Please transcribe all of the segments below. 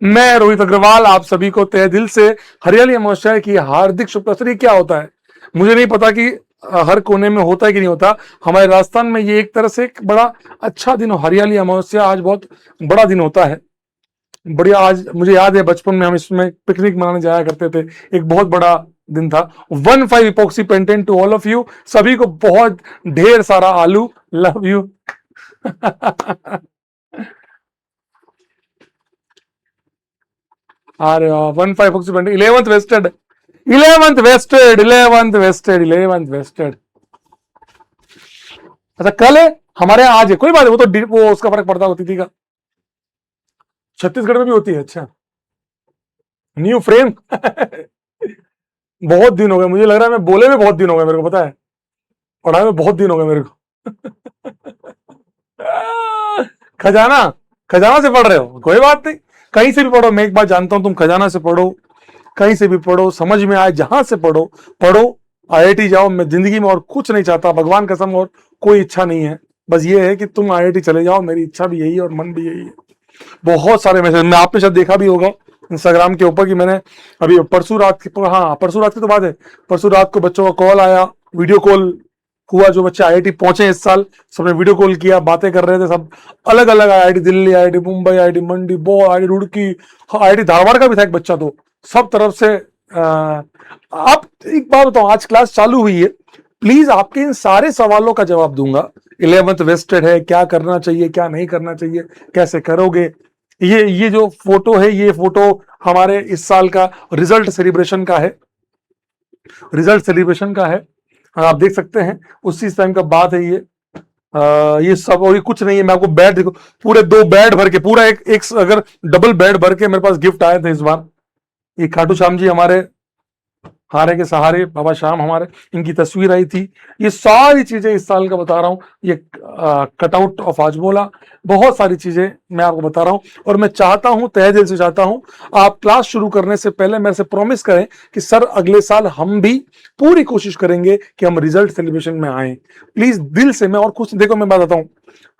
मैं रोहित अग्रवाल आप सभी को तहे दिल से हरियाली अमावस्या की हार्दिक शुभकामनाएं। क्या होता है मुझे नहीं पता कि हर कोने में होता है कि नहीं होता। हमारे राजस्थान में ये एक तरह से एक बड़ा अच्छा दिन हो, हरियाली अमावस्या आज बहुत बड़ा दिन होता है। बढ़िया, आज मुझे याद है बचपन में हम इसमें पिकनिक मनाने जाया करते थे, एक बहुत बड़ा दिन था। 15 epoxy patent to all of you, सभी को बहुत ढेर सारा आलू, लव यू। अरे 15 epoxy patent, 11th wasted, 11th wasted, 11th wasted, 11th wasted. अच्छा कल है हमारे यहाँ, आज है, कोई बात है, वो तो वो उसका फर्क पड़ता होती थी का। छत्तीसगढ़ में भी होती है, अच्छा। New frame. बहुत दिन हो गए, मुझे लग रहा है मैं बोले में बहुत दिन हो गए, मेरे को पता है, पढ़ाई में बहुत दिन हो गए मेरे को। खजाना, खजाना से पढ़ रहे हो, कोई बात नहीं, कहीं से भी पढ़ो। मैं एक बात जानता हूं, तुम खजाना से पढ़ो, कहीं से भी पढ़ो, समझ में आए जहां से पढ़ो पढ़ो। आईआईटी जाओ, मैं जिंदगी में और कुछ नहीं चाहता, भगवान कसम, और कोई इच्छा नहीं है। बस ये है कि तुम आईआईटी चले जाओ, मेरी इच्छा भी यही है और मन भी यही है। बहुत सारे मैसेज मैं आपने शायद देखा भी होगा इंस्टाग्राम के ऊपर कि मैंने अभी परसों रात की, हाँ परसों रात की तो बात है, परसों रात को बच्चों का कॉल आया, वीडियो कॉल हुआ। जो बच्चे आईआईटी पहुंचे इस साल, सबने वीडियो कॉल किया, बातें कर रहे थे सब, अलग अलग IIT Delhi, IIT Mumbai, IIT Mandi, IIT Roorkee, IIT Dharwad का भी था एक बच्चा, तो सब तरफ से। आप एक बात बताओ, आज क्लास चालू हुई है, प्लीज आपके इन सारे सवालों का जवाब दूंगा। 11th वेस्टेड है, क्या करना चाहिए, क्या नहीं करना चाहिए, कैसे करोगे। ये जो फोटो है, ये फोटो हमारे इस साल का रिजल्ट सेलिब्रेशन का है, रिजल्ट सेलिब्रेशन का है, आप देख सकते हैं, उसी टाइम का बात है ये। ये सब, और ये कुछ नहीं है, मैं आपको बेड देखो, पूरे 2 बेड भर के, पूरा एक अगर डबल बेड भर के मेरे पास गिफ्ट आए थे इस बार। ये खाटू श्याम जी हमारे, हारे के सहारे बाबा श्याम हमारे, इनकी तस्वीर आई थी। ये सारी चीजें इस साल का बता रहा हूं, ये कटआउट ऑफ हाजमोला, बहुत सारी चीजें मैं आपको बता रहा हूं। और मैं चाहता हूं, तहे दिल से चाहता हूं, आप क्लास शुरू करने से पहले मेरे से प्रॉमिस करें कि सर अगले साल हम भी पूरी कोशिश करेंगे कि हम रिजल्ट सेलिब्रेशन में आए। प्लीज दिल से, मैं और कुछ, देखो मैं बताता हूं,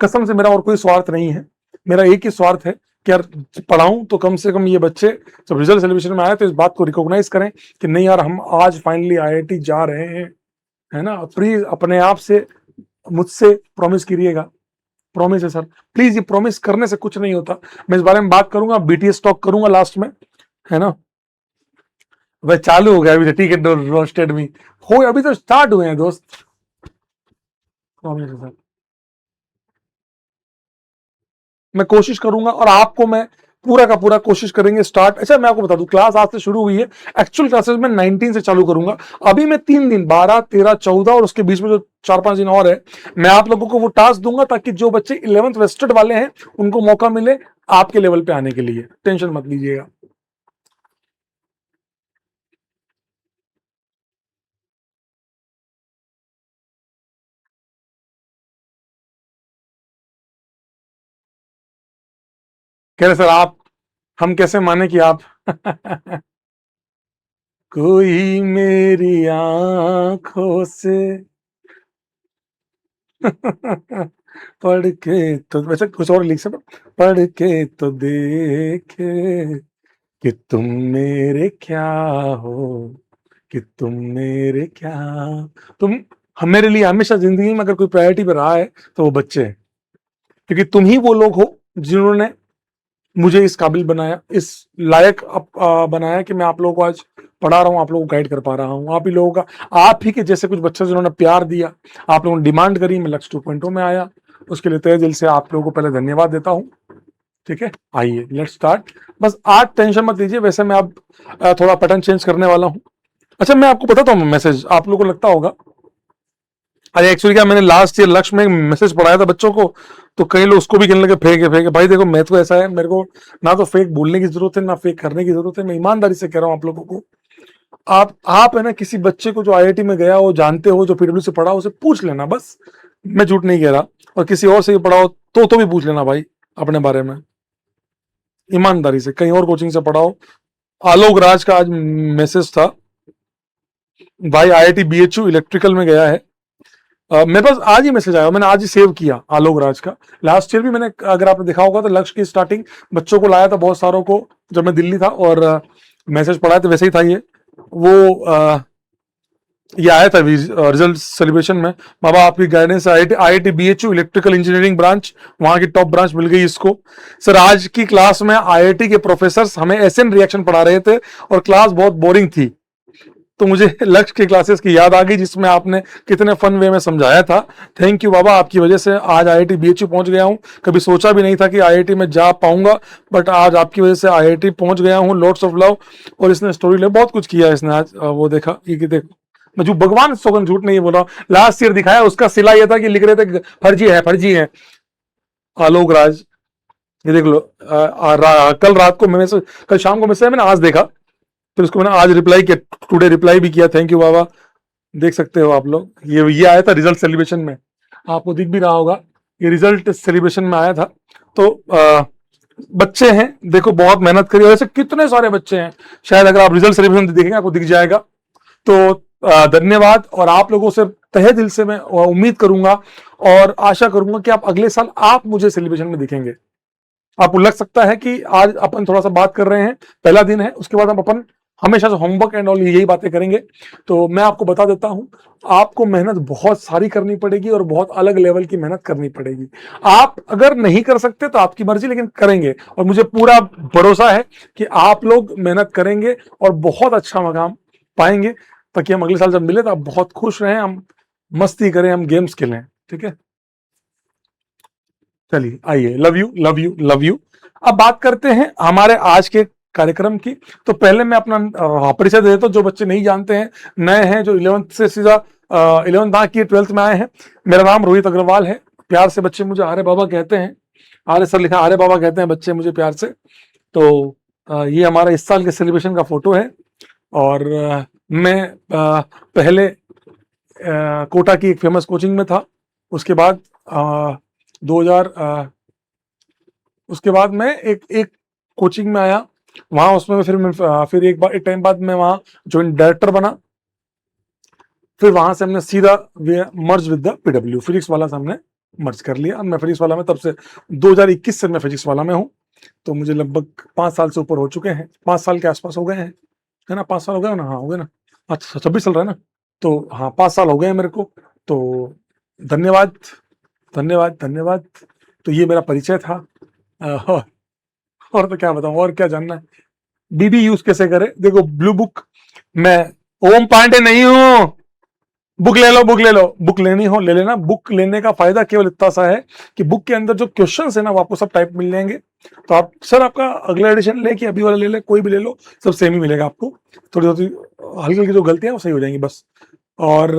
कसम से मेरा और कोई स्वार्थ नहीं है, मेरा एक ही स्वार्थ है कि यार पढ़ाऊं तो कम से कम ये बच्चे जब रिजल्ट सेलिब्रेशन में आए तो इस बात को रिकॉग्नाइज करें कि नहीं यार हम आज फाइनली आईआईटी जा रहे हैं, है ना। प्लीज अपने आप से मुझसे प्रॉमिस कीजिएगा, प्रॉमिस है सर, प्लीज। ये प्रॉमिस करने से कुछ नहीं होता, मैं इस बारे में बात करूंगा, बीटीएस टॉक करूंगा लास्ट में, है ना। वह चालू हो गया अभी, ठीक है, रोस्टेड में हो, अभी तो स्टार्ट हुए हैं दोस्त, प्रॉमिस है सर। मैं कोशिश करूंगा और आपको मैं पूरा का पूरा कोशिश करेंगे स्टार्ट। अच्छा मैं आपको बता दूं, क्लास आज से शुरू हुई है, एक्चुअल क्लासेस में 19 से चालू करूंगा। अभी मैं 3 दिन, 12, 13, 14 और उसके बीच में जो 4-5 दिन और है, मैं आप लोगों को वो टास्क दूंगा ताकि जो बच्चे 11th वेस्टेड वाले हैं उनको मौका मिले आपके लेवल पे आने के लिए, टेंशन मत लीजिएगा। कह रहे सर आप, हम कैसे माने कि आप। कोई मेरी आंखों से पढ़ के तो, वैसे कुछ और लिख सकते, पढ़ के तो देखे कि तुम मेरे क्या हो, कि तुम मेरे क्या, तुम हम मेरे लिए हमेशा जिंदगी में अगर कोई प्रायोरिटी पे रहा है तो वो बच्चे हैं, क्योंकि तुम ही वो लोग हो जिन्होंने मुझे इस काबिल बनाया, इस लायक बनाया कि मैं आप लोगों को आज पढ़ा रहा हूँ, आप लोगों को गाइड कर पा रहा हूँ। आप ही लोगों का, आप ही के जैसे कुछ बच्चे जिन्होंने प्यार दिया, आप लोगों ने डिमांड करी, मैं लक्ष्य 2.0 में आया, उसके लिए तहे दिल से आप लोगों को पहले धन्यवाद देता हूँ। ठीक है, आइए लेट्स स्टार्ट। बस आज टेंशन मत लीजिए, वैसे मैं अब थोड़ा पैटर्न चेंज करने वाला हूँ। अच्छा मैं आपको बताता हूँ मैसेज, आप लोगों को लगता होगा, अरे एक्चुअली क्या, मैंने लास्ट ईयर लक्ष्य में मैसेज पढ़ाया था बच्चों को, तो कई लोग उसको भी कहने लगे फेक है, फेक है। भाई देखो मैं तो ऐसा है, मेरे को ना तो फेक बोलने की जरूरत है, ना फेक करने की जरूरत है, मैं ईमानदारी से कह रहा हूँ आप लोगों को। आप है ना, किसी बच्चे को जो आईआईटी में गया हो, जानते हो, जो पीडब्ल्यू से पढ़ा, उसे पूछ लेना बस, मैं झूठ नहीं कह रहा। और किसी और से भी पढ़ाओ तो भी पूछ लेना भाई अपने बारे में, ईमानदारी से। कहीं और कोचिंग से पढ़ाओ। आलोक राज का आज मैसेज था, भाई आईआईटी बीएचयू इलेक्ट्रिकल में गया है। मेरे पास आज ही मैसेज आया, मैंने आज ही सेव किया आलोक राज का। लास्ट ईयर भी मैंने, अगर आपने देखा होगा तो लक्ष्य की स्टार्टिंग बच्चों को लाया था, बहुत सारों को जब मैं दिल्ली था और मैसेज पढ़ा तो वैसे ही था ये आया था रिजल्ट सेलिब्रेशन में। बाबा आपकी guidance, IIT BHU electrical engineering branch, वहां की टॉप ब्रांच मिल गई इसको। सर आज की क्लास में आईआईटी के प्रोफेसर हमें एसएन रिएक्शन पढ़ा रहे थे और क्लास बहुत बोरिंग थी, तो मुझे लक्ष्य की क्लासेस की याद आ गई जिसमें आपने कितने फन वे में समझाया था। थैंक यू बाबा, आपकी वजह से आज आईआईटी बीएचयू पहुंच गया हूं। कभी सोचा भी नहीं था कि आईआईटी में जा पाऊंगा, बट आज आपकी वजह से आईआईटी पहुंच गया हूं। Lots of love. और इसने स्टोरी ले बहुत कुछ किया इसने आज, वो देखा ये देखो, मैं जो भगवान सोगन झूठ नहीं बोल रहा हूँ। लास्ट ईयर दिखाया उसका सिला ये था कि लिख रहे थे फर्जी है फर्जी है। आलोक राज, ये देख लो, कल रात को कल शाम को मैसेज मैंने आज देखा, फिर उसको मैंने आज रिप्लाई किया, टुडे रिप्लाई भी किया। थैंक यू बाबा। देख सकते हो आप लोग, ये आया था रिजल्ट सेलिब्रेशन में, आपको दिख भी रहा होगा, ये रिजल्ट सेलिब्रेशन में आया था। तो बच्चे हैं देखो, बहुत मेहनत करी और ऐसे कितने सारे बच्चे हैं, शायद अगर आप रिजल्ट सेलिब्रेशन देखेंगे आपको दिख जाएगा। तो धन्यवाद। और आप लोगों से तहे दिल से मैं उम्मीद करूंगा और आशा करूंगा कि आप अगले साल आप मुझे सेलिब्रेशन में दिखेंगे। आपको लग सकता है कि आज अपन थोड़ा सा बात कर रहे हैं, पहला दिन है, उसके बाद हम अपन हमेशा से होमवर्क एंड ऑल यही बातें करेंगे। तो मैं आपको बता देता हूं, आपको मेहनत बहुत सारी करनी पड़ेगी और बहुत अलग लेवल की मेहनत करनी पड़ेगी। आप अगर नहीं कर सकते तो आपकी मर्जी, लेकिन करेंगे, और मुझे पूरा भरोसा है कि आप लोग मेहनत करेंगे और बहुत अच्छा मकाम पाएंगे, ताकि हम अगले साल जब मिले तो आप बहुत खुश रहें, हम मस्ती करें, हम गेम्स खेलें। ठीक है, चलिए आइए, love you love you love you. अब बात करते हैं हमारे आज के कार्यक्रम की। तो पहले मैं अपना परिचय दे देता हूं, जो बच्चे नहीं जानते हैं, नए हैं, जो 11th से सीधा 11th ना किए 12th में आए हैं। मेरा नाम रोहित अग्रवाल है, प्यार से बच्चे मुझे आर्य बाबा कहते हैं। आर्य सर लिखा, आर्य बाबा कहते हैं बच्चे मुझे प्यार से। तो ये हमारा इस साल के सेलिब्रेशन का फोटो है। और मैं पहले कोटा की एक फेमस कोचिंग में था, उसके बाद 2000 उसके बाद मैं एक कोचिंग में आया, वहां उसमें फिर एक टाइम बाद मैं वहां जॉइंट डायरेक्टर बना। फिर वहां से हमने सीधा merge with the PW, physics वाला से हमने मर्ज कर लिया। मैं फिजिक्स वाला में तब से 2021 से मैं फिजिक्स वाला में हूँ। तो मुझे लगभग 5 साल से ऊपर हो चुके हैं, 5 साल के आसपास हो गए हैं, है ना? 5 साल हो गए ना? हाँ हो गए ना, अच्छा 26 चल रहा है ना, तो हाँ 5 साल हो गए हैं मेरे को। तो धन्यवाद धन्यवाद धन्यवाद। तो ये मेरा परिचय था। और तो क्या बताऊं, और क्या जानना है? बीबी यूज कैसे करे, देखो ब्लू बुक, मैं ओम पांडे नहीं हूं। बुक ले लो, बुक ले लो, बुक लेनी हो ले लेना। बुक लेने का फायदा केवल इतना सा है कि बुक के अंदर जो क्वेश्चंस है ना, वो आपको सब टाइप मिल जाएंगे। तो आप सर आपका अगला एडिशन ले कि अभी वाला ले ले, कोई भी ले लो, सब सेम ही मिलेगा आपको। थोड़ी थोड़ी हल्की हल्की जो गलतियां वो सही हो जाएंगी बस। और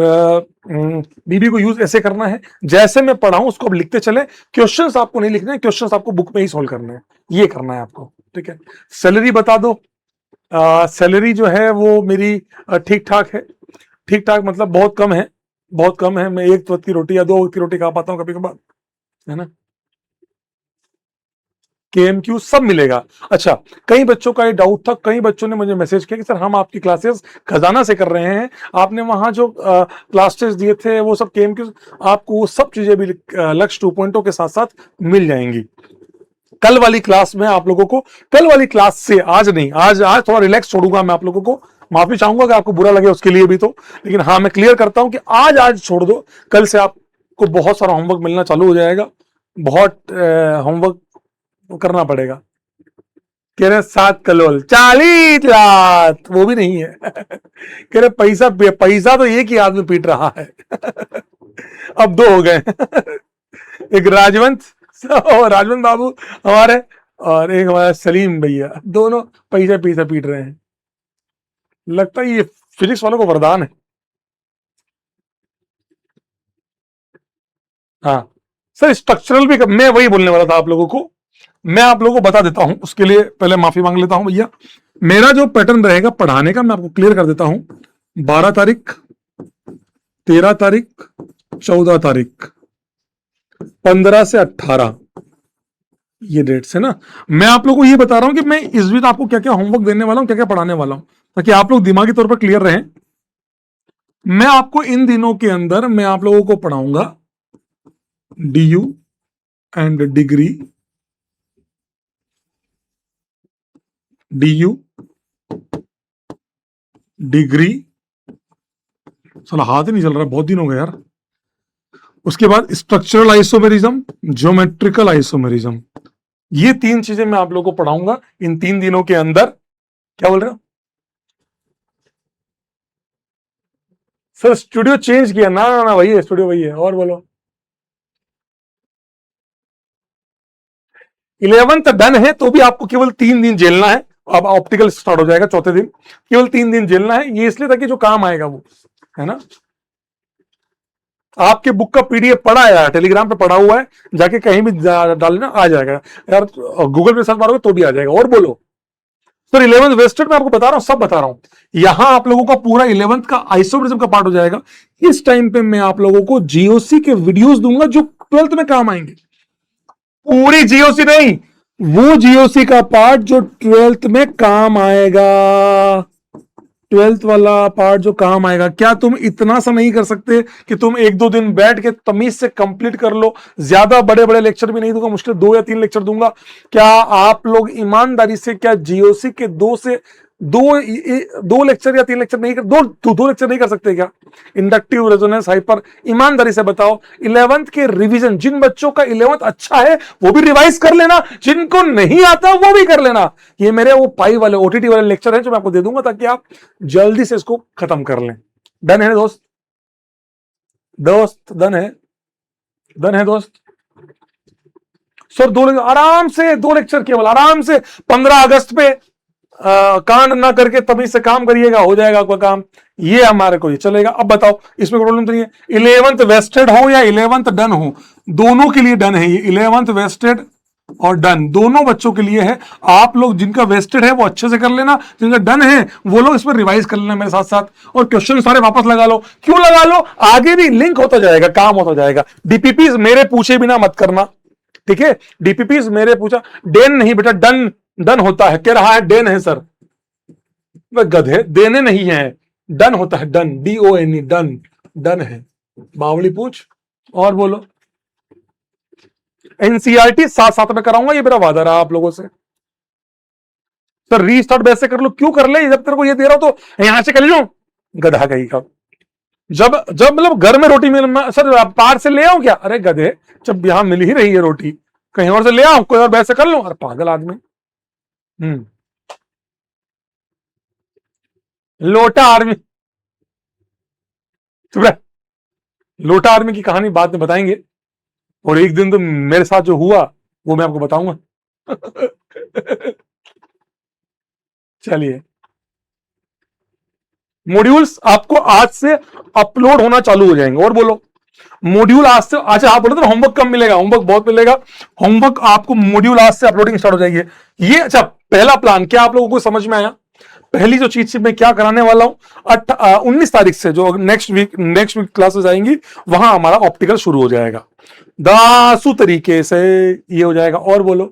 बीबी को यूज ऐसे करना है जैसे मैं पढ़ाऊं उसको आप लिखते चले, क्वेश्चंस आपको नहीं लिखने हैं, क्वेश्चंस आपको बुक में ही सोल्व करने हैं, ये करना है आपको। ठीक है, सैलरी बता दो। सैलरी जो है वो मेरी ठीक ठाक है। ठीक ठाक मतलब बहुत कम है, बहुत कम है। मैं एक वक्त की रोटी या 2 वक्त की रोटी खा पाता हूँ कभी कभार, है ना। KMQ सब मिलेगा। अच्छा, कई बच्चों का ये डाउट था, कई बच्चों ने मुझे मैसेज किया कि सर हम आपकी क्लासेस खजाना से कर रहे हैं, आपने वहां जो क्लास टेस्ट दिए थे वो सब KMQ, आपको वो सब चीजें भी लक्ष्य 2.0 के साथ साथ मिल जाएंगी। कल वाली क्लास में आप लोगों को, कल वाली क्लास से, आज नहीं, आज आज थोड़ा रिलैक्स छोड़ूंगा मैं आप लोगों को, माफी चाहूंगा कि आपको बुरा लगे उसके लिए भी तो, लेकिन हाँ मैं क्लियर करता हूं कि आज छोड़ दो, कल से आपको बहुत सारा होमवर्क मिलना चालू हो जाएगा। बहुत होमवर्क करना पड़ेगा। कह रहे 7 कलोल 40 लाख, वो भी नहीं है। कह रहे पैसा पैसा तो एक ही आदमी पीट रहा है। अब 2 हो गए। एक राजवंत, राजवंत बाबू हमारे, और एक हमारा सलीम भैया, दोनों पैसा पैसा पीट रहे हैं। लगता है ये फिजिक्स वालों को वरदान है। हाँ सर, स्ट्रक्चरल भी मैं वही बोलने वाला था आप लोगों को। मैं आप लोगों को बता देता हूं, उसके लिए पहले माफी मांग लेता हूं भैया। मेरा जो पैटर्न रहेगा पढ़ाने का, मैं आपको क्लियर कर देता हूं। 12 तारीख, 13 तारीख, 14 तारीख, 15 से 18, ये डेट्स है ना। मैं आप लोगों को ये बता रहा हूं कि मैं इस बीच आपको क्या क्या होमवर्क देने वाला हूं, क्या क्या पढ़ाने वाला हूं, ताकि आप लोग दिमागी तौर पर क्लियर रहें। मैं आपको इन दिनों के अंदर मैं आप लोगों को पढ़ाऊंगा DU and degree DU, degree, साला हाथ ही नहीं चल रहा, बहुत दिन हो गए यार। उसके बाद स्ट्रक्चरल आइसोमेरिज्म, ज्योमेट्रिकल आइसोमेरिज्म। ये तीन चीजें मैं आप लोगों को पढ़ाऊंगा इन 3 दिनों के अंदर। क्या बोल रहे हो सर? स्टूडियो चेंज किया ना? ना वही है स्टूडियो, वही है। और बोलो। 11th डन है तो भी आपको केवल 3 दिन झेलना है। अब ऑप्टिकल स्टार्ट हो जाएगा चौथे दिन। केवल 3 दिन झेलना है, ये इसलिए ताकि जो काम आएगा वो है ना। आपके बुक का पीडीएफ पड़ा है यार, टेलीग्राम पे पड़ा हुआ है, जाके कहीं भी डाल लेना, आ जाएगा यार। गूगल पे सर्च मारोगे तो भी आ जाएगा। और बोलो सर। 11th वेस्टेड में आपको बता रहा हूं, सब बता रहा हूं। यहां आप लोगों का पूरा 11th का आइसोमेरिज्म का पार्ट हो जाएगा। इस टाइम पे मैं आप लोगों को जीओसी के वीडियोस दूंगा जो 12th में काम आएंगे। पूरी जीओसी नहीं, वो जीओसी का पार्ट जो 12th में काम आएगा। 12th वाला पार्ट जो काम आएगा। क्या तुम इतना सा नहीं कर सकते कि तुम 1-2 दिन बैठ के तमीज से कंप्लीट कर लो? ज्यादा बड़े बड़े लेक्चर भी नहीं दूंगा, मुश्किल 2 या 3 लेक्चर दूंगा। क्या आप लोग ईमानदारी से, क्या जीओसी के दो लेक्चर या 3 लेक्चर नहीं कर, दो लेक्चर नहीं कर सकते क्या? इंडक्टिव रेजोनेंस हाइपर, ईमानदारी से बताओ। 11th के रिवीजन, जिन बच्चों का 11th अच्छा है वो भी रिवाइज कर लेना, जिनको नहीं आता वो भी कर लेना। ये मेरे वो पाई वाले ओटीटी वाले लेक्चर है जो मैं आपको दे दूंगा, ताकि आप जल्दी से इसको खत्म कर लें। डन है दोस्त? डन है? डन है दोस्त? सर आराम से 2 लेक्चर केवल, आराम से 15 अगस्त पे कांड ना करके तभी से काम करिएगा, हो जाएगा आपका काम। ये हमारे को ये चलेगा। अब बताओ, इसमें प्रॉब्लम तो नहीं है। 11th वेस्टेड हो या 11th डन हो, दोनों के लिए डन है ये। 11th वेस्टेड और डन दोनों बच्चों के लिए है। आप लोग जिनका वेस्टेड है वो अच्छे से कर लेना, जिनका डन है वो लोग इसमें रिवाइज कर लेना मेरे साथ साथ। और क्वेश्चन सारे वापस लगा लो। क्यों लगा लो? आगे भी लिंक होता जाएगा, काम होता जाएगा। डीपीपी मेरे पूछे बिना मत करना, ठीक है? डीपीपी मेरे पूछा, डेन नहीं बेटा, डन। डन होता है, कह रहा है डेन है सर। वह गधे, देने नहीं है, डन होता है। Done, DONE, done. डन है, बावली पूछ। और बोलो। एनसीईआरटी साथ साथ में कराऊंगा, ये मेरा वादा रहा आप लोगों से। सर रीस्टार्ट वैसे कर लो। क्यों कर ले? जब तेरे को ये दे रहा हूं तो यहां से कर लो, गधा कहीं का। जब जब मतलब घर में रोटी मिल, सर पार से ले आओ क्या? अरे गधे, जब यहां मिल ही रही है रोटी, कहीं और से ले आओ, कोई और वैसे कर लो। अरे पागल आदमी। लोटा आर्मी, लोटा आर्मी की कहानी बाद में बताएंगे। और एक दिन तो मेरे साथ जो हुआ वो मैं आपको बताऊंगा। चलिए, मॉड्यूल्स आपको आज से अपलोड होना चालू हो जाएंगे। और बोलो, मॉड्यूल आज से। अच्छा, आप बोले तो होमवर्क कम मिलेगा? होमवर्क बहुत मिलेगा। होमवर्क आपको मॉड्यूल आज से अपलोडिंग स्टार्ट हो जाएगी ये। अच्छा, पहला प्लान क्या आप लोगों को समझ में आया? पहली जो चीज मैं क्या कराने वाला हूं, 19 तारीख से जो नेक्स्ट वीक क्लासेस आएंगी, वहां हमारा ऑप्टिकल शुरू हो जाएगा दासू तरीके से, ये हो जाएगा। और बोलो,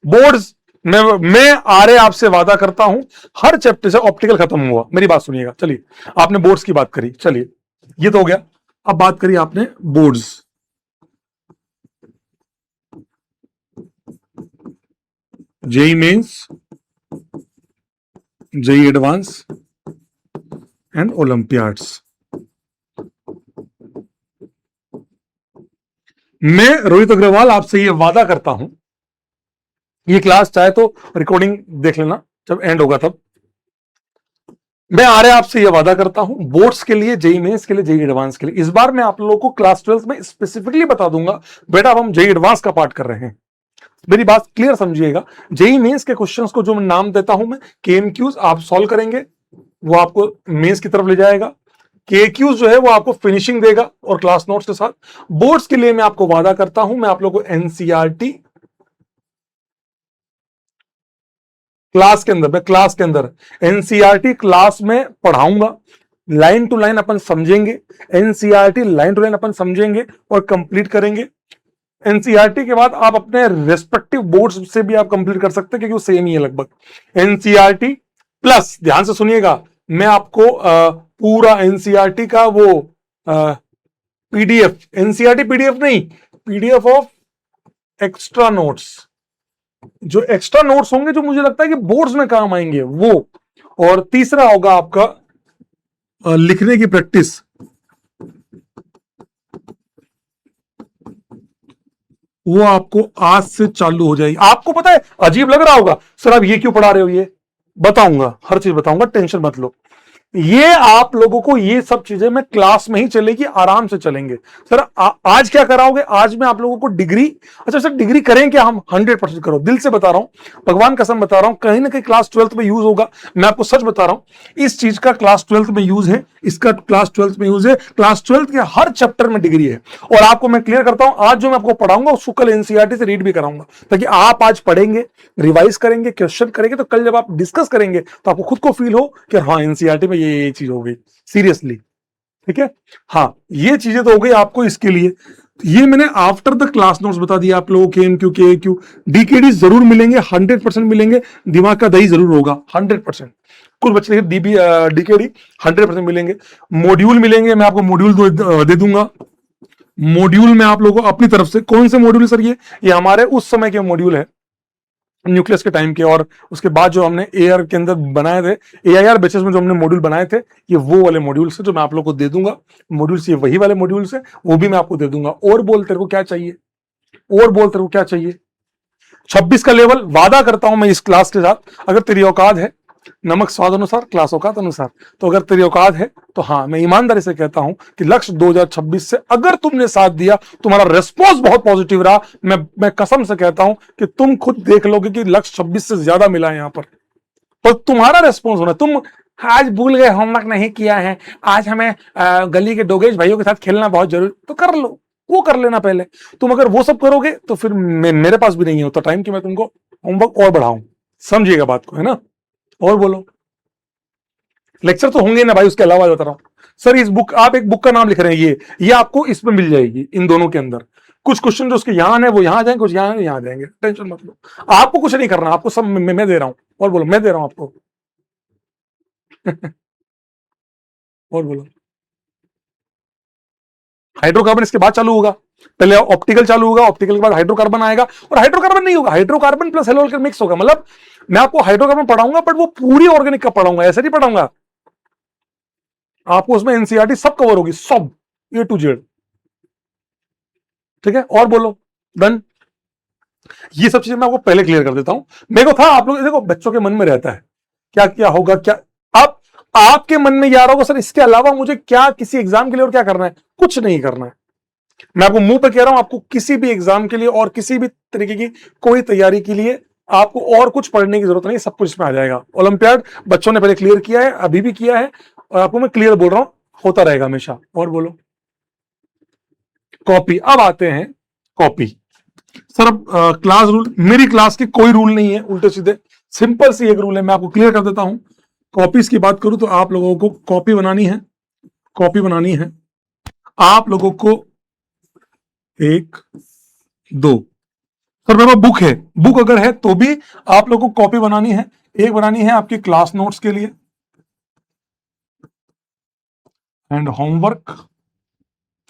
बोर्ड्स मैं आ रहे आपसे वादा करता हूं, हर चैप्टर से ऑप्टिकल खत्म हुआ। मेरी बात सुनिएगा। चलिए, आपने बोर्ड्स की बात करी, चलिए ये तो हो गया। अब बात करिए आपने boards. JEE Mains, JEE advanced and olympiads. मैं रोहित अग्रवाल आपसे ये वादा करता हूं, ये क्लास चाहे तो रिकॉर्डिंग देख लेना जब एंड होगा तब। मैं आ रहे आपसे ये वादा करता हूं, बोर्ड्स के लिए, जेई मेंस के लिए, जेई एडवांस के लिए, इस बार मैं आप लोगों को क्लास 12 में स्पेसिफिकली बता दूंगा, बेटा अब हम जेई एडवांस का पार्ट कर रहे हैं। मेरी बात क्लियर समझिएगा। जेई मेंस के क्वेश्चंस को जो मैं नाम देता हूं मैं, केएमक्यूज आप सॉल्व करेंगे, वो आपको मेंस की तरफ ले जाएगा। केक्यूज जो है वो आपको फिनिशिंग देगा और क्लास नोट्स के साथ। बोर्ड्स के लिए मैं आपको वादा करता हूं, मैं आप लोगों को एनसीईआरटी क्लास के अंदर एनसीईआरटी क्लास में पढ़ाऊंगा। लाइन टू लाइन अपन समझेंगे, एनसीईआरटी लाइन टू लाइन अपन समझेंगे और कंप्लीट करेंगे। एनसीईआरटी के बाद आप अपने रेस्पेक्टिव बोर्ड्स से भी आप कंप्लीट कर सकते हैं, क्योंकि वो सेम ही है लगभग। एनसीईआरटी प्लस, ध्यान से सुनिएगा, मैं आपको पूरा एनसीईआरटी का वो पीडीएफ, एनसीईआरटी पीडीएफ नहीं, पीडीएफ ऑफ एक्स्ट्रा नोट्स, जो एक्स्ट्रा नोट्स होंगे जो मुझे लगता है कि बोर्ड्स में काम आएंगे वो, और तीसरा होगा आपका लिखने की प्रैक्टिस। वो आपको आज से चालू हो जाएगी। आपको पता है अजीब लग रहा होगा, सर आप ये क्यों पढ़ा रहे हो, ये बताऊंगा, हर चीज बताऊंगा, टेंशन मत लो। ये आप लोगों को ये सब चीजें मैं क्लास में ही चलेगी, आराम से चलेंगे। सर आज क्या कराओगे, आज मैं आप लोगों को डिग्री, अच्छा सर डिग्री करें क्या हम, 100% करो, दिल से बता रहा हूं, भगवान कसम बता रहा हूं, कहीं ना कहीं क्लास 12th में यूज होगा। मैं आपको सच बता रहा हूं, इस चीज का क्लास 12th में यूज है, इसका क्लास 12th में यूज है, क्लास 12th के हर चैप्टर में डिग्री है। और आपको मैं क्लियर करता हूं, आज जो मैं आपको पढ़ाऊंगा उसको कल एनसीईआरटी से रीड भी कराऊंगा, ताकि आप आज पढ़ेंगे, रिवाइज करेंगे, क्वेश्चन करेंगे, तो कल जब आप डिस्कस करेंगे तो आपको खुद को फील हो कि हाँ एनसीईआरटी में ये चीज हो गई सीरियसली। ठीक है, हाँ ये चीजें तो हो गई आपको इसके लिए। ये मैंने आफ्टर द क्लास नोट्स बता दिया आप लोगों, केएमक्यू केएक्यू डीकेडी जरूर मिलेंगे, 100% मिलेंगे, दिमाग का दही जरूर होगा 100%। कुछ बच्चे डीबी डीकेडी 100% मिलेंगे। मॉड्यूल मिलेंगे, मैं आपको मॉड्यूल दे दूंगा। मॉड्यूल में आप लोगों को अपनी तरफ से, कौन से मॉड्यूल सर, ये हमारे उस समय के मॉड्यूल है, न्यूक्लियस के टाइम के, और उसके बाद जो हमने एआर के अंदर बनाए थे, एआईआर बेसिस में जो हमने मॉड्यूल बनाए थे, ये वो वाले मॉड्यूल्स है जो मैं आप लोग को दे दूंगा। मॉड्यूल्स ये वही वाले मॉड्यूल्स है, वो भी मैं आपको दे दूंगा। और बोल तेरे को क्या चाहिए, और बोल तेरे को क्या चाहिए। 26 का लेवल वादा करता हूं मैं इस क्लास के साथ, अगर तेरी औकात है, नमक स्वाद अनुसार क्लास औकात अनुसार, तो अगर तेरी औकात है तो हाँ मैं ईमानदारी से कहता हूं कि लक्ष्य 2026 से अगर तुमने साथ दिया, तुम्हारा रेस्पॉन्स बहुत पॉजिटिव रहा, मैं कसम से कहता हूं कि तुम खुद देख लोगे कि लक्ष्य 26 से ज्यादा मिला है यहां पर। तो तुम्हारा रेस्पॉन्स होना, तुम आज भूल गए होमवर्क नहीं किया है, आज हमें गली के डोगेश भाइयों के साथ खेलना बहुत जरूरी, तो कर लो, वो कर लेना पहले। तुम अगर वो सब करोगे तो फिर मेरे पास भी नहीं होता टाइम कि मैं तुमको होमवर्क और बढ़ाऊं। समझिएगा बात को, है ना। और बोलो, लेक्चर तो होंगे ना भाई, उसके अलावा बता रहा हूं सर, इस बुक, आप एक बुक का नाम लिख रहे हैं, ये आपको इसमें मिल जाएगी, इन दोनों के अंदर। कुछ क्वेश्चन जो उसके यहां है वो यहां जाएंगे, कुछ यहां है यहां जाएंगे, टेंशन मत लो। आपको कुछ नहीं करना, आपको सब मैं दे रहा हूं। और बोलो, मैं दे रहा हूं आपको। और बोलो, हाइड्रोकार्बन इसके बाद चालू होगा, पहले ऑप्टिकल चालू होगा, ऑप्टिकल के बाद हाइड्रोकार्बन आएगा, और हाइड्रोकार्बन नहीं होगा, हाइड्रोकार्बन प्लस हेलो मिक्स होगा। मतलब मैं आपको हाइड्रोकार्बन पढ़ाऊंगा, बट वो पूरी ऑर्गेनिक का पढ़ाऊंगा, ऐसे नहीं पढ़ाऊंगा आपको। उसमें एनसीईआरटी सब कवर होगी, सब ए टू जेड। ठीक है, और बोलो, डन। ये सब चीजें मैं आपको पहले क्लियर कर देता हूं। मेरे को था, आप लोग देखो बच्चों के मन में रहता है क्या क्या होगा, क्या आप आपके मन में ये आ रहा होगा, सर इसके अलावा मुझे क्या किसी एग्जाम के लिए और क्या करना है, कुछ नहीं करना है। मैं आपको मुंह पे कह रहा हूं, आपको किसी भी एग्जाम के लिए और किसी भी तरीके की कोई तैयारी के लिए आपको और कुछ पढ़ने की जरूरत नहीं, सब कुछ इसमें आ जाएगा। ओलंपियाड बच्चों ने पहले क्लियर किया है, अभी भी किया है, और आपको मैं क्लियर बोल रहा हूं, होता रहेगा हमेशा। और बोलो, कॉपी। अब आते हैं कॉपी। सर अब क्लास रूल, मेरी क्लास की कोई रूल नहीं है, उल्टे सीधे सिंपल सी एक रूल है, मैं आपको क्लियर कर देता हूं। कॉपीज की बात करूं तो आप लोगों को कॉपी बनानी है, कॉपी बनानी है आप लोगों को, 1 2, सर मेरे पास बुक है, बुक अगर है तो भी आप लोगों को कॉपी बनानी है। एक बनानी है आपकी क्लास नोट्स के लिए एंड होमवर्क,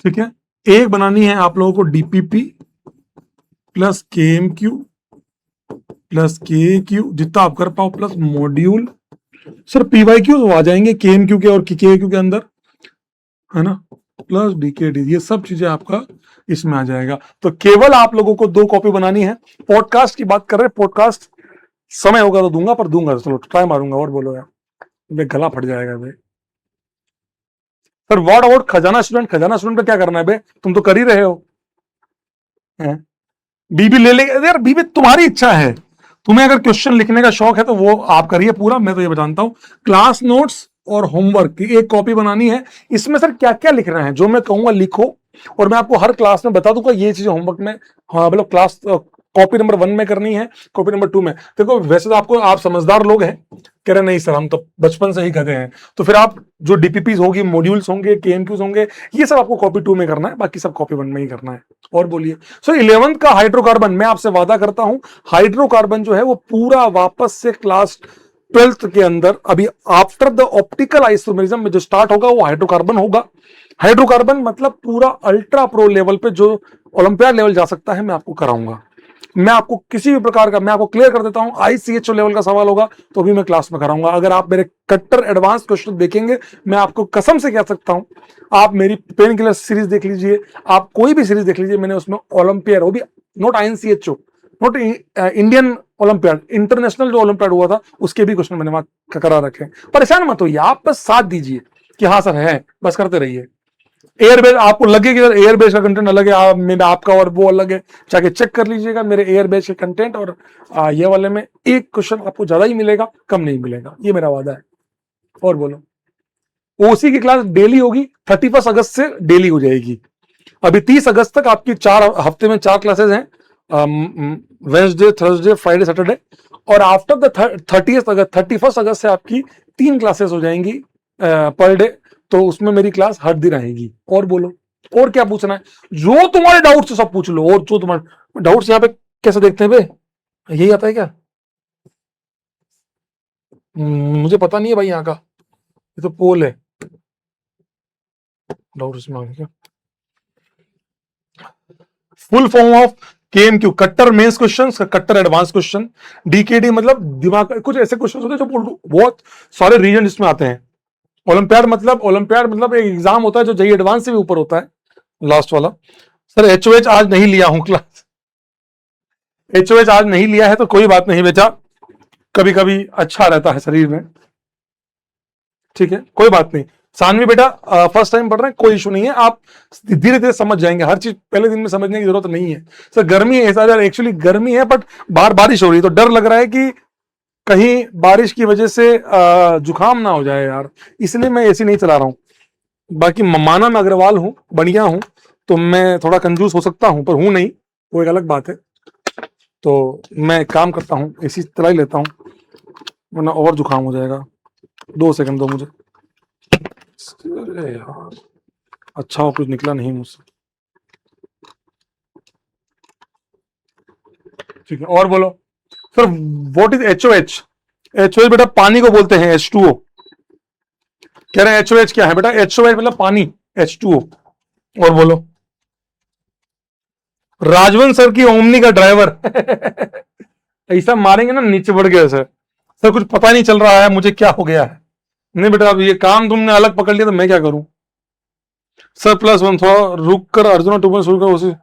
ठीक है। एक बनानी है आप लोगों को डीपीपी प्लस केएमक्यू प्लस केक्यू, जितना आप कर पाओ, प्लस मॉड्यूल। सर पीवाईक्यू आ जाएंगे केएमक्यू के और केक्यू के अंदर, है ना, प्लस डीकेडी, ये सब चीजें आपका इसमें आ जाएगा। तो केवल आप लोगों को 2 कॉपी बनानी है। पॉडकास्ट की बात कर रहे हैं, पॉडकास्ट समय होगा तो दूंगा, पर दूंगा, चलो ट्राई मारूंगा। और बोलो यार, गला फट जाएगा भाई। सर व्हाट अबाउट खजाना स्टूडेंट, खजाना स्टूडेंट पे क्या करना है बे, तुम तो कर ही रहे हो। बीबी ले लेंगे यार, बीबी तुम्हारी इच्छा है, तुम्हें अगर क्वेश्चन लिखने का शौक है तो वो आप करिए पूरा, मैं तो ये बताता हूं। क्लास नोट्स और होमवर्क की एक कॉपी बनानी है। इसमें सर क्या क्या लिखना है, जो मैं कहूंगा लिखो, और मैं आपको हर क्लास में बता दूंगा ये चीजें होमवर्क में, हाँ मतलब क्लास कॉपी नंबर 1 में करनी है, कॉपी नंबर 2 में। देखो वैसे तो आपको, आप समझदार लोग हैं, कह रहे नहीं सर हम तो बचपन से ही कहते हैं, तो फिर आप जो डीपीपी होगी, मॉड्यूल्स होंगे, केएमक्यूज होंगे, ये सब आपको कॉपी 2 में करना है, बाकी सब कॉपी 1 में ही करना है। और बोलिए सर 11th का हाइड्रोकार्बन, मैं आपसे वादा करता हूं हाइड्रोकार्बन जो है वो पूरा वापस से क्लास 12th के अंदर, अभी आफ्टर द ऑप्टिकल आइसोमेरिज्म में जो स्टार्ट होगा वो हाइड्रोकार्बन होगा। हाइड्रोकार्बन मतलब पूरा अल्ट्रा प्रो लेवल पे जो ओलंपियाड लेवल जा सकता है, मैं आपको कराऊंगा। मैं आपको किसी भी प्रकार का, मैं आपको क्लियर कर देता हूं, ICHO लेवल का सवाल होगा तो भी मैं क्लास में कराऊंगा। अगर आप मेरे कट्टर एडवांस क्वेश्चन देखेंगे, मैं आपको कसम से कह सकता हूं, आप मेरी पेन किलर सीरीज देख लीजिए, आप कोई भी सीरीज देख लीजिए, मैंने उसमें ओलंपियड, वो भी not INCHO, not Indian olympiad, international जो ओलंपियाड हुआ था उसके भी क्वेश्चन मैंने वहां करा रखे हैं। परेशान मत होइए, आप बस साथ दीजिए कि हाँ सर है, बस करते रहिए। एयरबेस आपको लगे कि एयरबेस का कंटेंट अलग है, मेरा आपका और वो अलग है, जाके चेक कर लीजिएगा मेरे एयरबेस के कंटेंट और ये वाले में एक क्वेश्चन आपको ज्यादा ही मिलेगा, कम नहीं मिलेगा, ये मेरा वादा है। और बोलो, ओसी की क्लास डेली होगी, 31 अगस्त से डेली हो जाएगी। अभी 30 अगस्त तक आपकी 4 हफ्ते में 4 क्लासेस हैं, वेंसडे, थर्सडे, फ्राइडे, सैटरडे। और आफ्टर द 31 अगस्त से आपकी 3 क्लासेस हो जाएंगी पर डे, तो उसमें मेरी क्लास हर दिन रहेगी। और बोलो, और क्या पूछना है, जो तुम्हारे डाउट्स सब पूछ लो। और जो तुम्हारे डाउट्स यहाँ पे कैसे देखते हैं बे, यही आता है क्या? मुझे पता नहीं है भाई यहाँ का, ये तो पोल है। डाउट्स में क्या, फुल फॉर्म ऑफ KMQ, कट्टर मेंस क्वेश्चन, कट्टर एडवांस क्वेश्चन। DKD मतलब दिमाग, कुछ ऐसे क्वेश्चन होते हैं जो बहुत सारे रीजन इसमें आते हैं। ओलंपियाड मतलब एक एग्जाम होता है जो JEE एडवांस से भी ऊपर होता है, लास्ट वाला। सर HOH आज नहीं लिया हूं क्लास, HOH आज नहीं लिया है तो कोई बात नहीं बेटा, कभी कभी अच्छा रहता है शरीर में, ठीक है, कोई बात नहीं। सानवी बेटा फर्स्ट टाइम पढ़ रहे हैं, कोई इशू नहीं है, आप धीरे धीरे समझ जाएंगे, हर चीज पहले दिन में समझने की जरूरत नहीं है। सर गर्मी है, एक्चुअली गर्मी है, बट बाहर बारिश हो रही है तो डर लग रहा है कि कहीं बारिश की वजह से जुकाम ना हो जाए यार, इसलिए मैं AC नहीं चला रहा हूं। बाकी माना मैं अग्रवाल हूं, बढ़िया हूं, तो मैं थोड़ा कंजूस हो सकता हूं, पर हूं नहीं, वो एक अलग बात है। तो मैं काम करता हूं, AC चला ही लेता हूं, वरना और जुकाम हो जाएगा। 2 सेकंड दो मुझे। अरे यार, अच्छा हो कुछ निकला नहीं मुझसे, ठीक है। और बोलो sir, what is HOH? HOH बेटा पानी को बोलते हैं, H2O। कह रहे हैं HOH क्या है बेटा? HOH मतलब पानी, H2O। और बोलो, राजवंश सर की ओमनी का ड्राइवर ऐसा मारेंगे ना नीचे बढ़ गया सर कुछ पता नहीं चल रहा है मुझे क्या हो गया है। नहीं बेटा, अब ये काम तुमने अलग पकड़ लिया तो मैं क्या करूं? सर +1 थोड़ा रुक कर अर्जुन 2 शुरू कर उसे।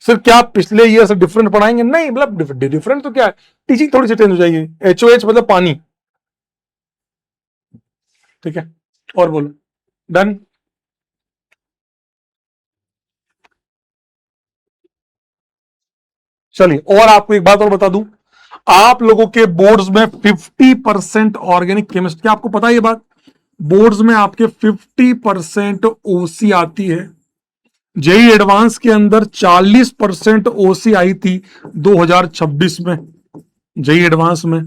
सर क्या आप पिछले ईयर से डिफरेंट पढ़ाएंगे? नहीं, मतलब डिफरेंट तो क्या है, टीचिंग थोड़ी सी चेंज हो जाएगी। HOH मतलब पानी, ठीक है। और बोलो, डन। चलिए, और आपको एक बात और बता दूं, आप लोगों के बोर्ड्स में 50% ऑर्गेनिक केमिस्ट्री, आपको पता है ये बात? बोर्ड्स में आपके 50% OC आती है। JEE एडवांस के अंदर 40% OC आई थी 2026 में, JEE एडवांस में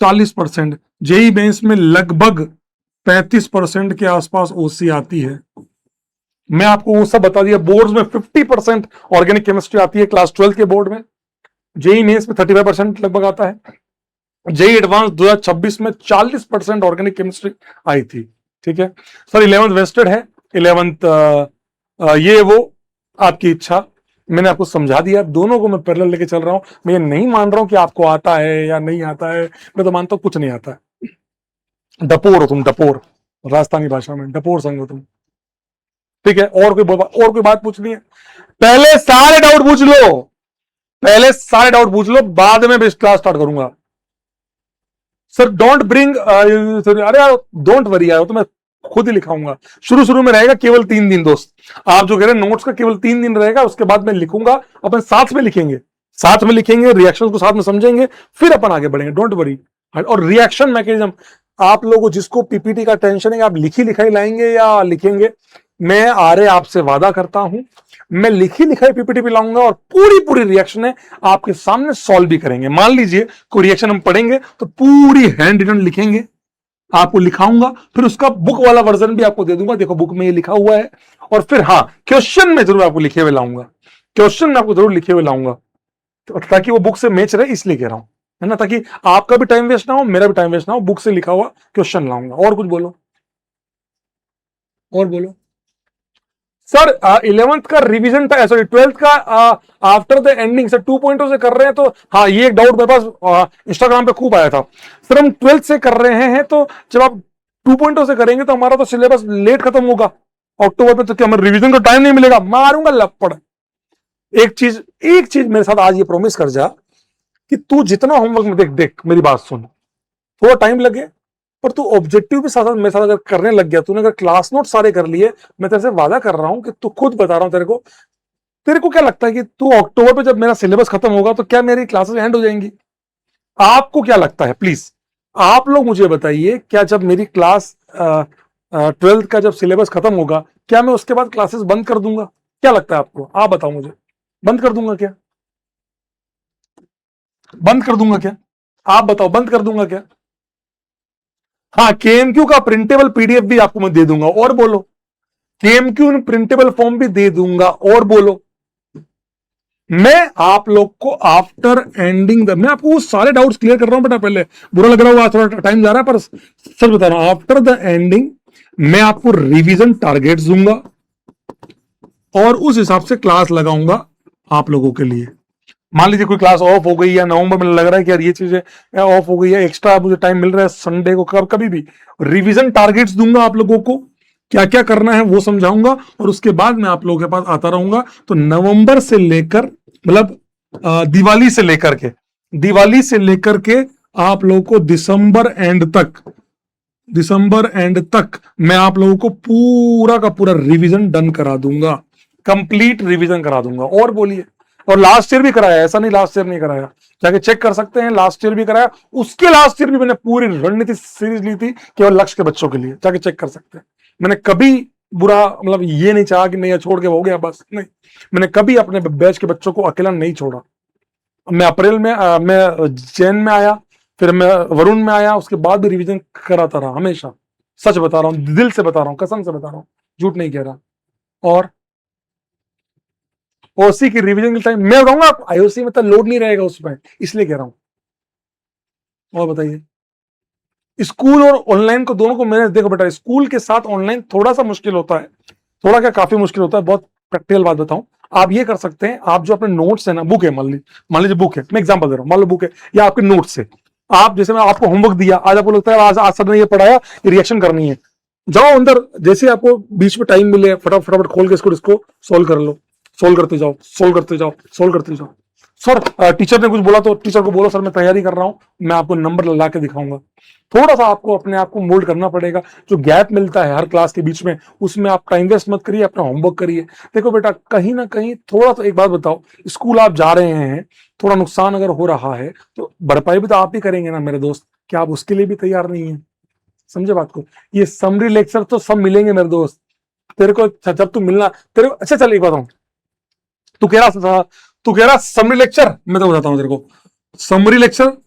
40%, JEE मेंस में लगभग 35% के आसपास OC आती है। मैं आपको वो सब बता दिया। बोर्ड्स में 50% ऑर्गेनिक केमिस्ट्री आती है क्लास 12 के बोर्ड में, JEE मेंस में 35% लगभग आता है, JEE एडवांस 2026 में 40% ऑर्गेनिक केमिस्ट्री आई थी, ठीक है। सर 11th वेस्टेड है, 11th ये वो आपकी इच्छा, मैंने आपको समझा दिया। दोनों को मैं पैरेलल लेके चल रहा हूं। मैं ये नहीं मान रहा हूं कि आपको आता है या नहीं आता है, मैं तो मानता हूं कुछ नहीं आता है। डपोर हो तुम, डपोर, राजस्थानी भाषा में डपोर संग हो तुम, ठीक है। और कोई बात पूछनी है? पहले सारे डाउट पूछ लो, पहले सारे डाउट पूछ लो, बाद में क्लास स्टार्ट करूंगा। सर डोंट ब्रिंग, अरे यार डोंट वरी यार, तो मैं खुद ही लिखाऊंगा। शुरू शुरू में रहेगा केवल 3 दिन दोस्त, आप जो कह रहे हैं नोट्स का केवल 3 दिन रहेगा, उसके बाद मैं लिखूंगा, अपन साथ में लिखेंगे, साथ में लिखेंगे, रिएक्शन को साथ में समझेंगे, फिर अपन आगे बढ़ेंगे, डोंट वरी। और रिएक्शन मैकेनिज्म, आप लोगों को जिसको PPT का टेंशन है, आप लिखी लिखाई लाएंगे या लिखेंगे, मैं आरे आपसे वादा करता हूं, मैं लिखी लिखाई PPT पे लाऊंगा और पूरी पूरी रिएक्शन है आपके सामने सॉल्व भी करेंगे। मान लीजिए कोई रिएक्शन हम पढ़ेंगे तो पूरी हैंड रिटन लिखेंगे, आपको लिखाऊंगा, फिर उसका बुक वाला वर्जन भी आपको दे दूंगा, देखो बुक में ये लिखा हुआ है। और फिर हाँ, क्वेश्चन में जरूर आपको लिखे हुए लाऊंगा, क्वेश्चन में आपको जरूर लिखे हुए लाऊंगा, ताकि वो बुक से मैच रहे, इसलिए कह रहा हूं, है ना, ताकि आपका भी टाइम वेस्ट ना हो, मेरा भी टाइम वेस्ट ना हो, बुक से लिखा हुआ क्वेश्चन लाऊंगा। और कुछ बोलो, और बोलो। सर 11th का रिवीजन था, सॉरी 12th का आफ्टर द एंडिंग सर 2.0 से कर रहे हैं, तो हाँ ये एक डाउट मेरे पास इंस्टाग्राम पे खूब आया था सर, हम 12th से कर रहे हैं तो जब आप 2.0 से करेंगे तो हमारा तो सिलेबस लेट खत्म होगा अक्टूबर में, तो क्या हमें रिवीजन का टाइम नहीं मिलेगा? मारूंगा लपड़। एक चीज मेरे साथ आज ये प्रॉमिस कर जा कि तू जितना होमवर्क में, देख देख मेरी बात सुन, थोड़ा टाइम लगे पर तू ऑब्जेक्टिव भी साथ साथ मेरे साथ अगर करने लग गया, तूने अगर क्लास नोट सारे कर लिए, मैं तेरे से वादा कर रहा हूं कि तू खुद बता रहा हूं तेरे को क्या लगता है कि तू अक्टूबर पे जब मेरा सिलेबस खत्म होगा तो क्या मेरी क्लासेस एंड हो जाएंगी? आपको क्या लगता है? प्लीज आप लोग मुझे बताइए, क्या जब मेरी क्लास 12th का जब सिलेबस खत्म होगा, क्या मैं उसके बाद क्लासेस बंद कर दूंगा? क्या लगता है आपको? आप बताओ मुझे, बंद कर दूंगा क्या? बंद कर दूंगा क्या? आप बताओ, बंद कर दूंगा क्या? हाँ, केएमक्यू का प्रिंटेबल पीडीएफ भी आपको मैं दे दूंगा, और बोलो। केएमक्यू प्रिंटेबल फॉर्म भी दे दूंगा, और बोलो। मैं आप लोग को आफ्टर एंडिंग द, मैं आपको वो सारे डाउट्स क्लियर कर रहा हूं बेटा, पहले बुरा लग रहा होगा, थोड़ा टाइम जा रहा है पर सच बता रहा हूं, आफ्टर द एंडिंग मैं आपको रिवीजन टारगेट्स दूंगा और उस हिसाब से क्लास लगाऊंगा आप लोगों के लिए। मान लीजिए कोई क्लास ऑफ हो गई या नवंबर में लग रहा है कि यार ये चीजें ऑफ हो गई है, एक्स्ट्रा मुझे टाइम मिल रहा है संडे को, कभी भी रिवीजन टारगेट्स दूंगा आप लोगों को, क्या क्या करना है वो समझाऊंगा, और उसके बाद मैं आप लोगों के पास आता रहूंगा। तो नवंबर से लेकर, मतलब दिवाली से लेकर के आप लोगों को दिसंबर एंड तक मैं आप लोगों को पूरा का पूरा रिवीजन डन करा दूंगा, कंप्लीट रिवीजन करा दूंगा। और बोलिए। और लास्ट ईयर भी कराया, ऐसा नहीं लास्ट ईयर नहीं कराया, जाके चेक कर सकते हैं, लास्ट ईयर भी कराया, उसके लास्ट ईयर भी मैंने पूरी रणनीति सीरीज ली थी केवल लक्ष्य के बच्चों के लिए, जाके चेक कर सकते हैं। मैंने कभी बुरा मतलब ये नहीं चाहा कि नहीं छोड़ के हो गया बस, नहीं, मैंने कभी अपने बैच के बच्चों को अकेला नहीं छोड़ा। मैं अप्रैल में मैं जैन में आया, फिर मैं वरुण में आया, उसके बाद भी रिवीजन कराता रहा हमेशा। सच बता रहा हूँ, दिल से बता रहा हूँ, कसम से बता रहा हूँ, झूठ नहीं कह रहा। और ओसी की रिवीजन के टाइम मैं बताऊंगा, आईओसी में तो लोड नहीं रहेगा उसमें, इसलिए कह रहा हूं। और बताइए, स्कूल और ऑनलाइन को दोनों को मैंने, देखो बेटा, स्कूल के साथ ऑनलाइन थोड़ा सा मुश्किल होता है, थोड़ा क्या काफी मुश्किल होता है। बहुत प्रैक्टिकल बात बताऊं, आप ये कर सकते हैं, आप जो अपने नोट्स है ना, बुक है, मान लीजिए बुक है, मैं एग्जांपल दे रहा हूं, मान लो बुक है या आपके नोट्स है, आप जैसे मैं आपको होमवर्क दिया, आज आपको लगता है आज सर ने ये पढ़ाया, ये रिएक्शन करनी है, जाओ अंदर, जैसे आपको बीच में टाइम मिले फटाफट खोल के इसको सोल्व कर लो, सोल्व करते जाओ, सोल्व करते जाओ, सोल्व करते जाओ। सर टीचर ने कुछ बोला तो टीचर को बोलो सर मैं तैयारी कर रहा हूं, मैं आपको नंबर ला के दिखाऊंगा। थोड़ा सा आपको अपने आप को मोल्ड करना पड़ेगा, जो गैप मिलता है हर क्लास के बीच में, उसमें आप टाइम वेस्ट मत करिए, अपना होमवर्क करिए। देखो बेटा, कहीं ना कहीं थोड़ा सा, एक बात बताओ, स्कूल आप जा रहे हैं, थोड़ा नुकसान अगर हो रहा है तो भरपाई भी तो आप ही करेंगे ना मेरे दोस्त, क्या आप उसके लिए भी तैयार नहीं है? समझे बात को? ये समरी लेक्चर तो सब मिलेंगे मेरे दोस्त, तेरे को जब तू मिलना, तेरे को अच्छा, चल एक बात हूं, तू कह रहा था, तू कह रहा समरी लेक्चर, मैं तो बताता हूं तेरे को, समरी लेक्चर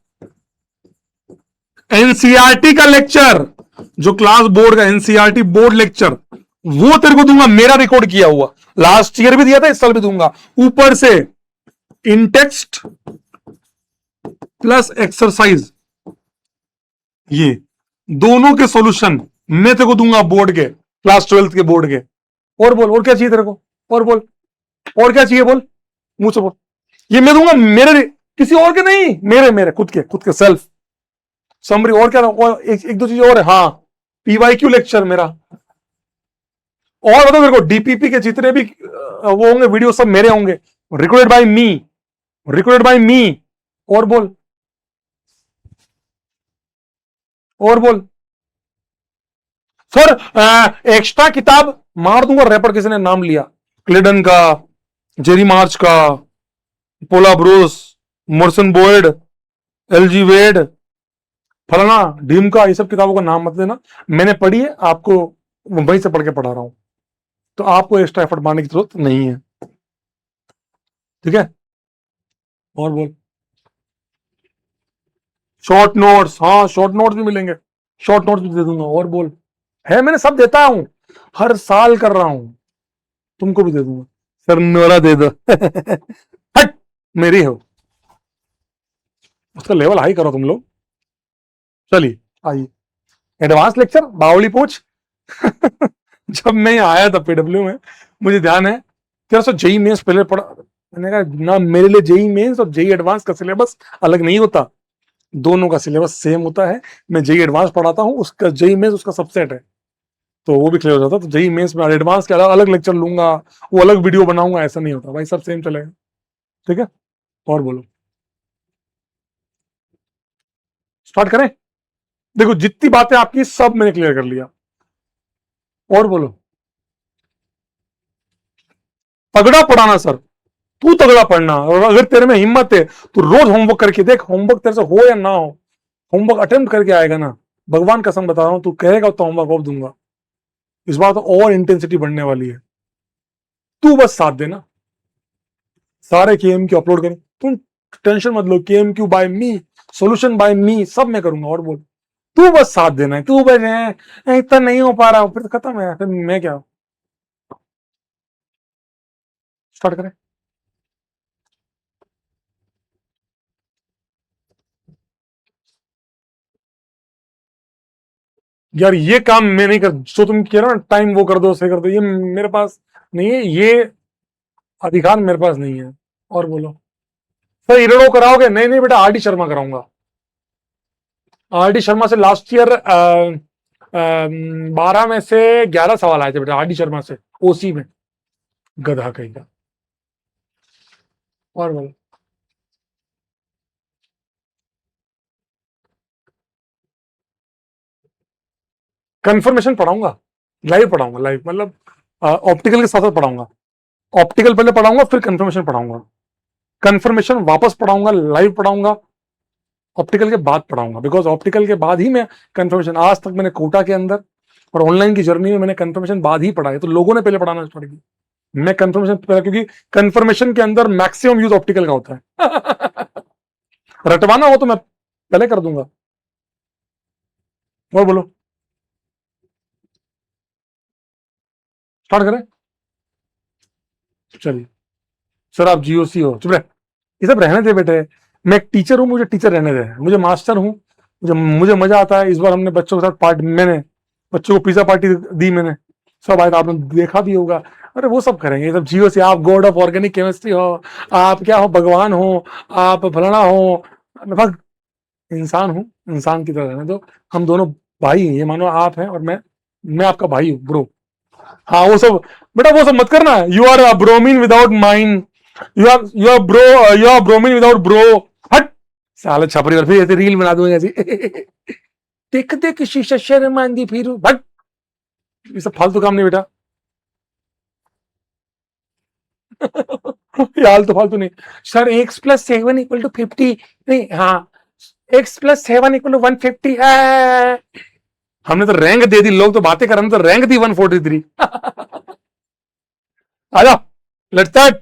एनसीईआरटी का लेक्चर, जो क्लास बोर्ड का एनसीईआरटी बोर्ड लेक्चर, वो तेरे को दूंगा, मेरा रिकॉर्ड किया हुआ, लास्ट ईयर भी दिया था, इस साल भी दूंगा, ऊपर से इन टेक्स्ट प्लस एक्सरसाइज, ये दोनों के सॉल्यूशन मैं तेरे को दूंगा, बोर्ड के, क्लास 12th के बोर्ड के। और बोल, और क्या चाहिए तेरे को? और बोल, और क्या चाहिए बोल, मुंह से बोल। ये मैं दूंगा, मेरे, किसी और के नहीं, मेरे मेरे खुद के सेल्फ समरी। और क्या, और एक दो चीजें और है, हाँ, पीवाईक्यू लेक्चर मेरा। और बताओ मेरे को, डीपीपी के जितने भी वो होंगे वीडियो, सब मेरे होंगे, recorded by me, recorded by me. और बोल, और बोल। सर एक्स्ट्रा किताब मार दूंगा, रैपर किसी ने नाम लिया, क्लेडन का, जेरी मार्च का, पोला ब्रूस, मोर्सन बोयड, एलजी वेड, फलाना ढीम का, ये सब किताबों का नाम मत देना, मैंने पढ़ी है, आपको मुंबई से पढ़ के पढ़ा रहा हूं, तो आपको एक्स्ट्रा एफर्ट मारने की जरूरत नहीं है, ठीक है? और बोल। शॉर्ट नोट्स, हाँ शॉर्ट नोट्स भी मिलेंगे, शॉर्ट नोट्स भी दे दूंगा। और बोल। है, मैंने सब देता हूं, हर साल कर रहा हूं, तुमको भी दे दूंगा। सर नोरा दे दो हट, मेरी हो, उसका लेवल हाई करो तुम लोग। चलिए आइए, एडवांस लेक्चर बावली पूछ जब मैं यहाँ आया था पीडब्ल्यू में, मुझे ध्यान है तेरा सौ जेई मेंस पहले पढ़ा, मैंने कहा ना मेरे लिए जेई मेंस और जेई एडवांस का सिलेबस अलग नहीं होता, दोनों का सिलेबस सेम होता है। मैं जेई एडवांस पढ़ाता हूँ, उसका जेई मेंस उसका सबसेट है, तो वो भी क्लियर हो जाता। तो जेई मेंस में एडवांस के अलग अलग लेक्चर लूंगा, वो अलग वीडियो बनाऊंगा, ऐसा नहीं होता भाई, सब सेम चलेगा। ठीक है, और बोलो, स्टार्ट करें? देखो जितनी बातें आपकी सब मैंने क्लियर कर लिया, और बोलो। तगड़ा पढ़ाना सर, तू तगड़ा पढ़ना, और अगर तेरे में हिम्मत है तो रोज होमवर्क करके देख, होमवर्क तेरे से हो या ना हो, होमवर्क अटेम्प्ट करके आएगा ना, भगवान कसम बता रहा हूं, तू कहेगा तो होमवर्क और दूंगा। इस बार तो और इंटेंसिटी बढ़ने वाली है, तू बस साथ देना। सारे केएम क्यू अपलोड करें, तुम टेंशन मत लो, KM Q by me, solution by me, सब मैं करूंगा। और बोल, तू बस साथ देना है, तू बस इतना नहीं हो पा रहा, फिर तो खत्म है, फिर मैं क्या। स्टार्ट करें? यार ये काम मैं नहीं कर, जो तुम कह रहे हो ना टाइम वो कर दो से कर दो, ये मेरे पास नहीं है, ये अधिकार मेरे पास नहीं है। और बोलो सर, इरेडो कराओगे? नहीं नहीं बेटा, आर डी शर्मा कराऊंगा। आर डी शर्मा से लास्ट ईयर 12 में से 11 सवाल आए थे बेटा, आर डी शर्मा से, ओसी में, गधा कहीं का। और बोलो, कंफर्मेशन पढ़ाऊंगा, लाइव पढ़ाऊंगा, लाइव मतलब ऑप्टिकल के साथ साथ पढ़ाऊंगा। ऑप्टिकल पहले पढ़ाऊंगा, फिर कंफर्मेशन पढ़ाऊंगा, कंफर्मेशन वापस पढ़ाऊंगा, लाइव पढ़ाऊंगा, ऑप्टिकल के बाद पढ़ाऊंगा, बिकॉज ऑप्टिकल के बाद ही मैं कंफर्मेशन, आज तक मैंने कोटा के अंदर और ऑनलाइन की जर्नी में मैंने कंफर्मेशन बाद ही पढ़ा है, तो लोगों ने पहले पढ़ाना स्टार्ट किया, मैं कंफर्मेशन पहले, क्योंकि कंफर्मेशन के अंदर मैक्सिमम यूज ऑप्टिकल का होता है। रटवाना हो तो मैं पहले कर दूंगा। और बोलो, स्टार्ट करें? चलिए सर, आप जीओसी हो, चुप रहे, ये सब रहने दे बेटे, मैं एक टीचर हूं, मुझे टीचर रहने दे, मुझे मास्टर हूं, मुझे मजा आता है। इस बार हमने बच्चों के साथ पार्टी, मैंने बच्चों को पिज्जा पार्टी दी मैंने, सब आए, आपने देखा भी होगा। अरे वो सब करेंगे, ये सब जीओ से, आप गॉड ऑफ ऑर्गेनिक केमिस्ट्री हो, आप क्या हो, भगवान हो, आप फलाना हो, भग, इंसान हूं, इंसान की तरह रहने दो। हम दोनों भाई हैं, ये मानो आप हैं और मैं आपका भाई हूँ ब्रो। हाँ वो सब बेटा, वो सब मत करना, you are bromine without mind, you are bro, you are bromine without bro, हट साले छपरी, और फिर ऐसे रील बना दूंगा ऐसी, देख देख शीशा शर्म आंदी, फिर हट, ये सब फालतू काम नहीं बेटा। यार तो फालतू नहीं। सर एक्स प्लस 7 = 50, नहीं हाँ, एक्स प्लस 7 = 150 है। हमने तो रैंक दे दी, लोग तो बातें कर, हमने तो रैंक दी 143। आजा, लेट्स स्टार्ट।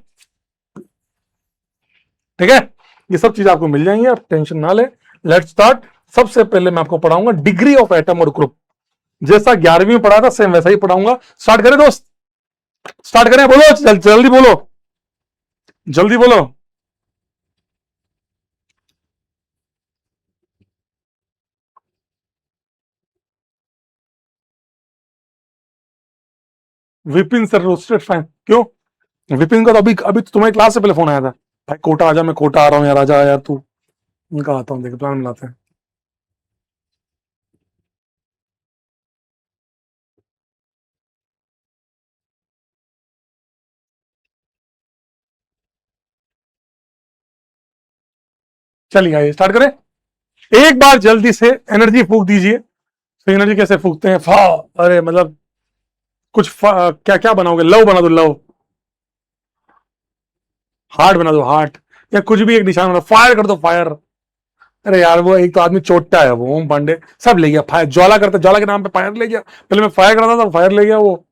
ठीक है, ये सब चीज आपको मिल जाएंगी, आप टेंशन ना ले। Let's start. सबसे पहले मैं आपको पढ़ाऊंगा डिग्री ऑफ एटम और ग्रुप, जैसा 11वीं में पढ़ा था सेम वैसा ही पढ़ाऊंगा। स्टार्ट करें दोस्त, स्टार्ट करें, बोलो जल्दी बोलो, जल्दी बोलो। विपिन सर रोस्टेड फैन, क्यों? विपिन का तो अभी अभी तो तुम्हारी क्लास से पहले फोन आया था, भाई कोटा आजा, मैं कोटा आ रहा हूँ यार, आजा यार तू। उनका आता हूँ, देख प्लान मिलाते हैं। चलिए आइए स्टार्ट करें, एक बार जल्दी से एनर्जी फूक दीजिए। तो एनर्जी कैसे फूकते हैं? फा, अरे मतलब कुछ क्या क्या बनाओगे, लव बना दो, लव, हार्ट बना दो, हार्ट, या कुछ भी एक निशान बना, फायर कर दो, फायर। अरे यार वो एक तो आदमी चोटता है, वो ओम पांडे सब ले गया, फायर ज्वाला करता, ज्वाला के नाम पे फायर ले गया, पहले मैं फायर करता था, फायर ले गया वो,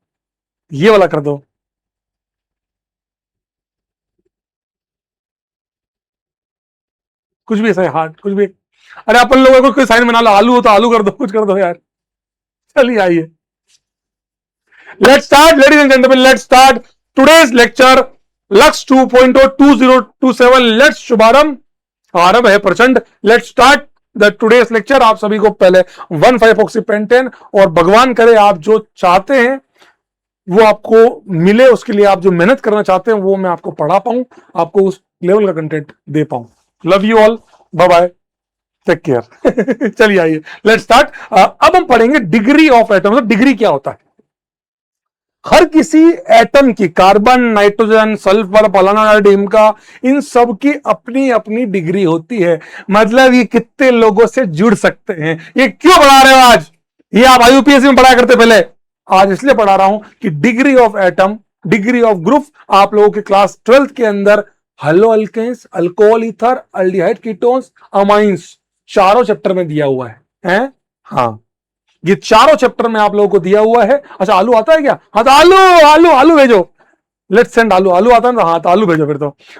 ये वाला कर दो। कुछ भी ऐसा है, हार्ट कुछ भी। अरे अपन लोगों को कोई साइन बना लो, आलू हो तो आलू कर दो, कुछ कर दो यार। चलिए आइए, let's start ladies and gentleman, let's start today's lecture, lux 2.2027, let's शुभारंभ, आरंभ है प्रचंड। Let's start the today's lecture. आप सभी को पहले 1,5 ऑक्सी पेंटेन, और भगवान करे आप जो चाहते हैं वो आपको मिले, उसके लिए आप जो मेहनत करना चाहते हैं वो मैं आपको पढ़ा पाऊं, आपको उस लेवल का कंटेंट दे पाऊं। Love you all, bye bye, take care. चलिए आइए लेट्स स्टार्ट। अब हम पढ़ेंगे डिग्री ऑफ एटम। मतलब डिग्री क्या होता है। हर किसी एटम की, कार्बन, नाइट्रोजन, सल्फर, फलाना, ढीमका, इन सब की अपनी अपनी डिग्री होती है। मतलब ये कितने लोगों से जुड़ सकते हैं। ये क्यों पढ़ा रहे हो आज? ये आप IUPAC में पढ़ा करते पहले, आज इसलिए पढ़ा रहा हूं कि degree of atom, degree of group आप लोगों के क्लास 12th के अंदर haloalkanes, alcohol, ether, aldehyde, ketones, amines, चारों चैप्टर में दिया हुआ है? हाँ, ये चारों चैप्टर में आप लोगों को दिया हुआ है। अच्छा, आलू आता है क्या? हाँ तो आलू आलू आलू भेजो, लेट्स सेंड आलू। आलू आता है ना? हाँ तो आलू भेजो फिर तो।